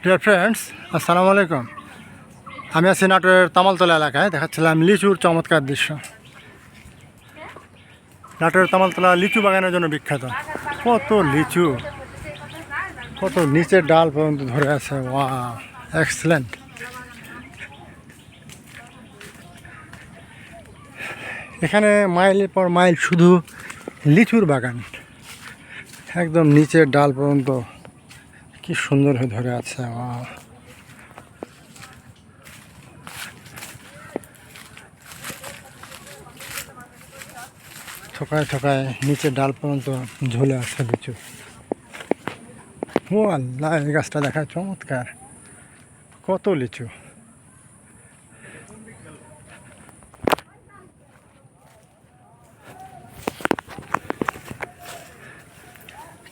Dear friends, আসসালামু আলাইকুম। আমি আছি নাটোরের তামালতলা এলাকায়। দেখাচ্ছিলাম লিচুর চমৎকার দৃশ্য। নাটোরের তামালতলা লিচু বাগানের জন্য বিখ্যাত। কত লিচু, কত নিচের ডাল পর্যন্ত ধরে আছে। Wow, excellent. এখানে মাইলের পর মাইল শুধু লিচুর বাগান, একদম নিচের ডাল পর্যন্ত কি সুন্দর হয়ে ধরে আছে। ওয়াও, থোকায় থোকায় নিচের ডাল পর্যন্ত ঝুলে আছে লিচু। ও আল্লাহ, এই গাছটা দেখায় চমৎকার, কত লিচু।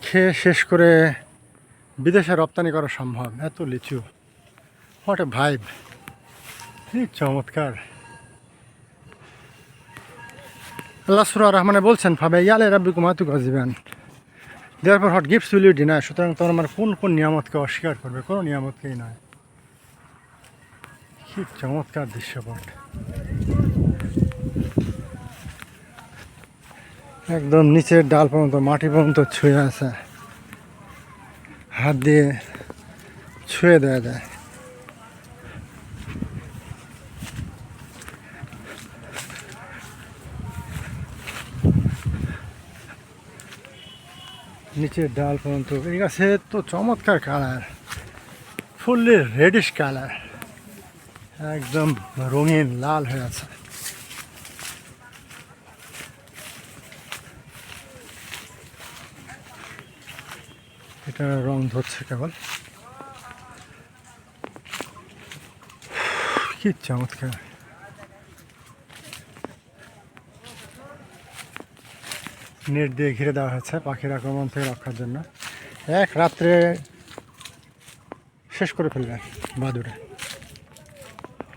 খেয়ে শেষ করে বিদেশে রপ্তানি করা সম্ভব, এত লিচু। হোয়াট এ ভাইব, কি চমৎকার। আল্লাহ সূরা রহমানে বলছেন, ফাবে ইয়ালে রাব্বিকুম আতুকাযিবান, দেয়ারপর what gifts will you deny. সুতরাং তোমার আমার কোন কোন নিয়ামতকে অস্বীকার করবে? কোনো নিয়ামতকেই নয়। কি চমৎকার দৃশ্যপট, একদম নিচের ডাল পর্যন্ত, মাটি পর্যন্ত ছুঁয়ে আছে, হাত দিয়ে ছুঁয়ে দেওয়া যায়। নিচের ডাল পর্যন্ত। এই গাছে তো চমৎকার কালার, ফুললি রেডিশ কালার, একদম রঙিন লাল হয়ে আছে। এটা রং ধরছে কেবল। কি চমৎকার। নেট দিয়ে ঘিরে দেওয়া হয়েছে পাখির আক্রমণ থেকে রক্ষার জন্য। এক রাত্রে শেষ করে ফেলবে বাদুড়ে।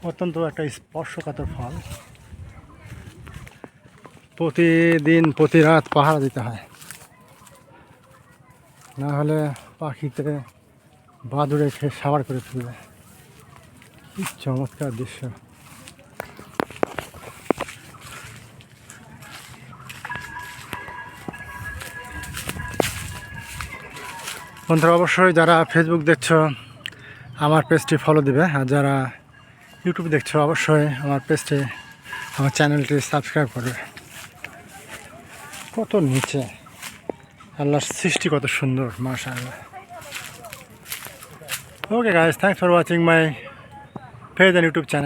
অত্যন্ত একটা স্পর্শকাতর ফল। প্রতিদিন প্রতি রাত পাহারা দিতে হয়, না হলে পাখিতে বাদুড়ে খেয়ে সাবার করে ফেলবে। কি চমৎকার দৃশ্য। বন্ধুরা, অবশ্যই যারা ফেসবুক দেখছো আমার পেজটি ফলো দিবে, আর যারা ইউটিউব দেখছো অবশ্যই আমার পেজটি, আমার চ্যানেলটি সাবস্ক্রাইব করবে। কত নিচে, আল্লাহর সৃষ্টি কত সুন্দর, মাশাআল্লাহ। Okay guys, thanks for watching my page and YouTube channel.